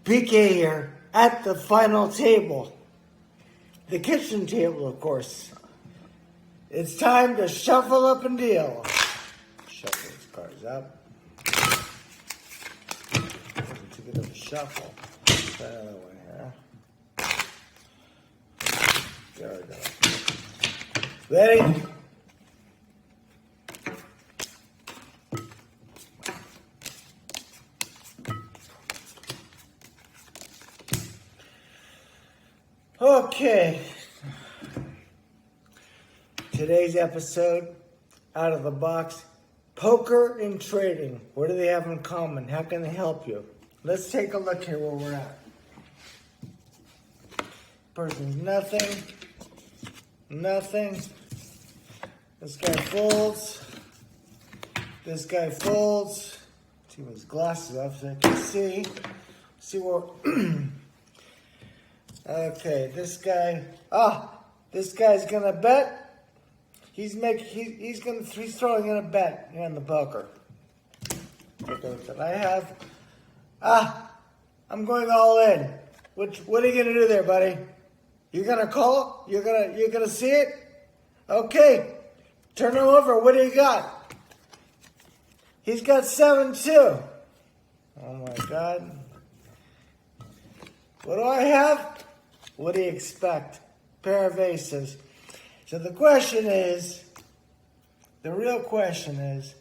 PK here at the final table. The kitchen table, of course. It's time to shuffle up and deal. Shuffle these cards up. Too good of a shuffle. Try another one here. There we go. Ready? Okay. Today's episode, out of the box, poker and trading. What do they have in common? How can they help you? Let's take a look here where we're at. Person's nothing. Nothing. This guy folds. This guy folds. Take his glasses off so I can see. See where... Okay, this guy. This guy's gonna bet. He's throwing in a bet here on the poker. Take a look that I have. I'm going all in. What are you gonna do there, buddy? You're gonna call? You're gonna see it? Okay. Turn him over. What do you got? He's got 7-2. Oh my God. What do I have? What do you expect? Pair of aces. So the real question is,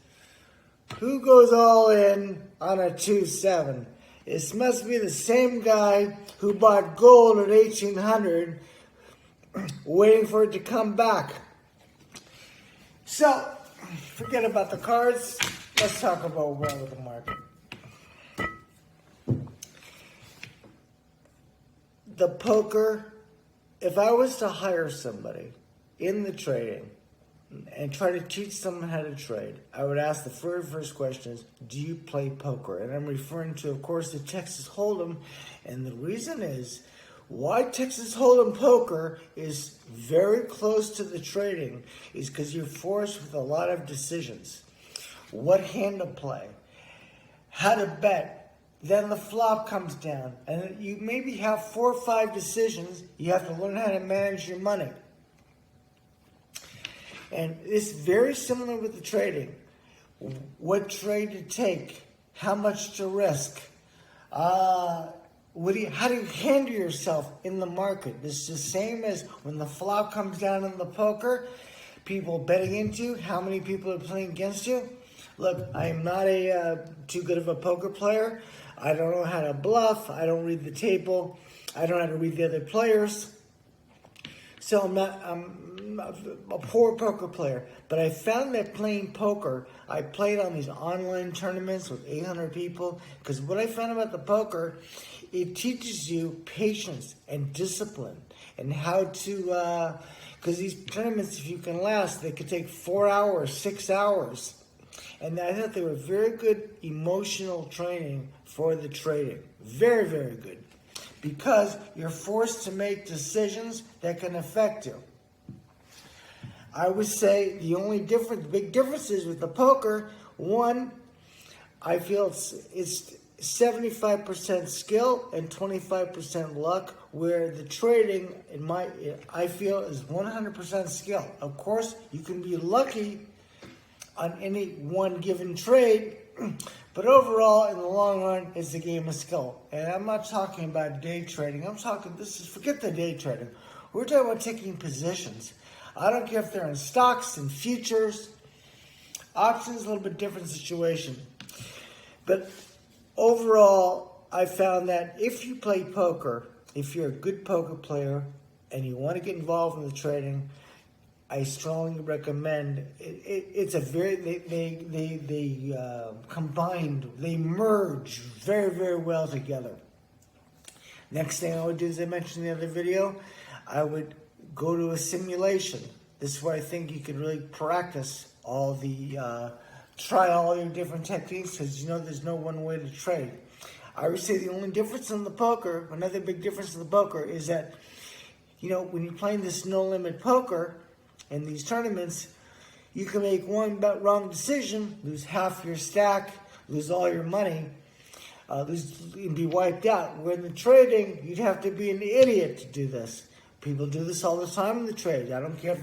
who goes all in on a 2-7? This must be the same guy who bought gold at 1800, waiting for it to come back. So, forget about the cards. Let's talk about where with the market. The poker, if I was to hire somebody in the trading and try to teach someone how to trade, I would ask the very first question is, do you play poker? And I'm referring to, of course, the Texas Hold'em. And the reason is, why Texas Hold'em poker is very close to the trading is because you're forced with a lot of decisions. What hand to play, how to bet. Then the flop comes down, and you maybe have 4 or 5 decisions. You have to learn how to manage your money. And it's very similar with the trading. What trade to take, how much to risk, how do you handle yourself in the market? It's the same as when the flop comes down in the poker, people betting into you, how many people are playing against you. Look, I am not too good of a poker player. I don't know how to bluff. I don't read the table. I don't know how to read the other players. So I'm a poor poker player. But I found that playing poker, I played on these online tournaments with 800 people. Because what I found about the poker, it teaches you patience and discipline. And how to, because these tournaments, if you can last, they could take 4 hours, 6 hours. And I thought they were very good emotional training for the trading. Very, very good. Because you're forced to make decisions that can affect you. I would say the big differences with the poker, one, I feel it's 75% skill and 25% luck, where the trading, I feel, is 100% skill. Of course, you can be lucky on any one given trade, but overall, in the long run, it's a game of skill. And I'm not talking about day trading. Forget the day trading. We're talking about taking positions. I don't care if they're in stocks and futures. Options, a little bit different situation. But overall, I found that if you play poker, if you're a good poker player and you want to get involved in the trading, I strongly recommend it's a very they combined, they merge very, very well together. Next thing I would do, as I mentioned in the other video, I would go to a simulation. This is where I think you could really practice try all your different techniques, because there's no one way to trade. I would say the only difference in the poker, another big difference in the poker, is that when you're playing this no limit poker in these tournaments, you can make one wrong decision, lose half your stack, lose all your money. you'd be wiped out. Where in the trading, you'd have to be an idiot to do this. People do this all the time in the trade. I don't care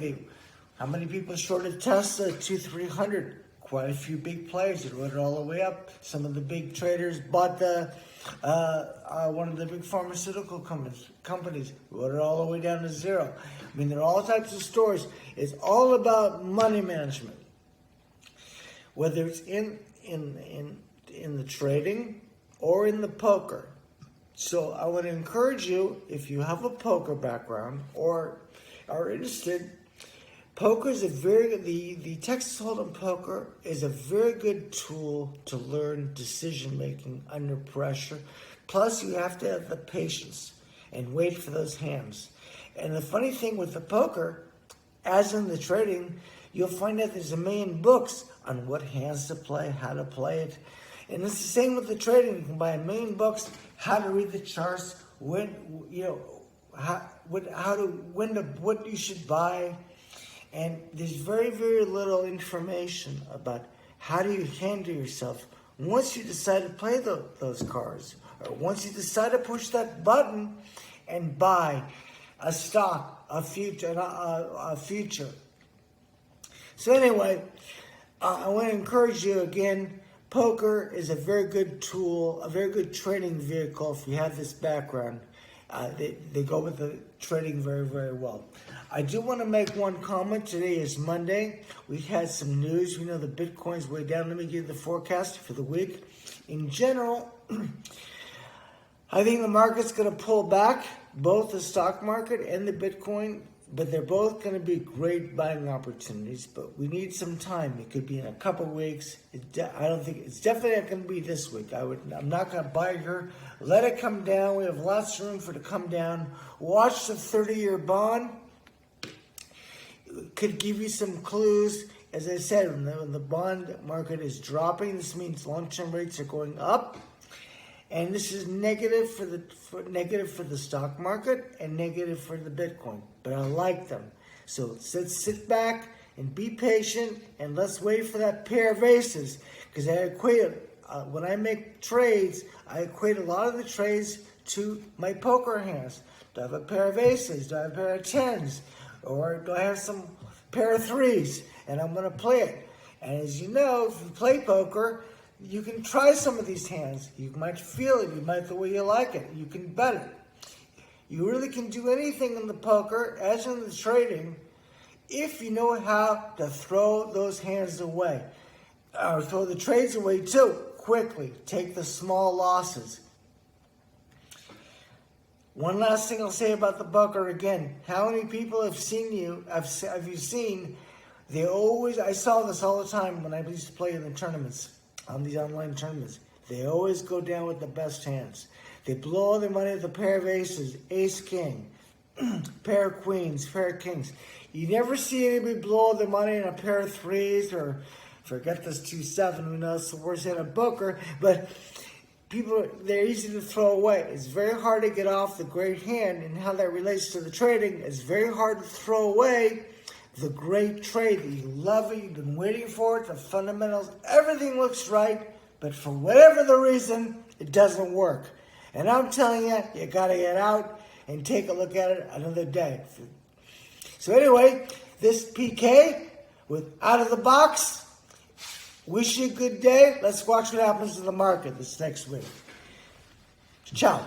how many people shorted Tesla 200-300. Quite a few big players that rode it all the way up. Some of the big traders bought one of the big pharmaceutical companies, rode it all the way down to zero. I mean, there are all types of stories. It's all about money management, whether it's in the trading or in the poker. So I would encourage you, if you have a poker background or are interested, poker is the Texas Hold'em poker is a very good tool to learn decision making under pressure. Plus, you have to have the patience and wait for those hands. And the funny thing with the poker, as in the trading, you'll find out there's a million books on what hands to play, how to play it. And it's the same with the trading. You can buy a million books, how to read the charts, what you should buy. And there's very, very little information about how do you handle yourself once you decide to play those cards, or once you decide to push that button and buy a stock, a future. So anyway, I want to encourage you again. Poker is a very good tool, a very good trading vehicle if you have this background. They go with the trading very, very well. I do want to make one comment. Today is Monday. We had some news. We know the Bitcoin's way down. Let me give you the forecast for the week. In general, I think the market's going to pull back, both the stock market and the Bitcoin, but they're both going to be great buying opportunities. But we need some time. It could be in a couple of weeks. I don't think it's definitely not going to be this week. I'm not going to buy here. Let it come down. We have lots of room for it to come down. Watch the 30-year bond. It could give you some clues. As I said, when the bond market is dropping, this means long-term rates are going up. And this is negative for the stock market and negative for the Bitcoin. But I like them. So let's sit back and be patient, and let's wait for that pair of aces. Because I equate when I make trades, I equate a lot of the trades to my poker hands. Do I have a pair of aces? Do I have a pair of tens? Or do I have some pair of threes? And I'm going to play it. And as you know, if you play poker, you can try some of these hands. You might feel it. You might the way you like it. You can bet it. You really can do anything in the poker, as in the trading, if you know how to throw those hands away. Or throw the trades away too, quickly. Take the small losses. One last thing I'll say about the poker again. How many people have you seen, I saw this all the time when I used to play in the tournaments. On these online tournaments, they always go down with the best hands. They blow all their money with a pair of aces, ace-king, pair of queens, pair of kings. You never see anybody blow their money in a pair of threes, or forget this 2-7, we know it's the worst hand of poker, but they're easy to throw away. It's very hard to get off the great hand, and how that relates to the trading, it's very hard to throw away the great trade that you love it, you've been waiting for it, the fundamentals, everything looks right, but for whatever the reason, it doesn't work. And I'm telling you, you got to get out and take a look at it another day. So anyway, this PK with Out of the Box. Wish you a good day. Let's watch what happens to the market this next week. Ciao.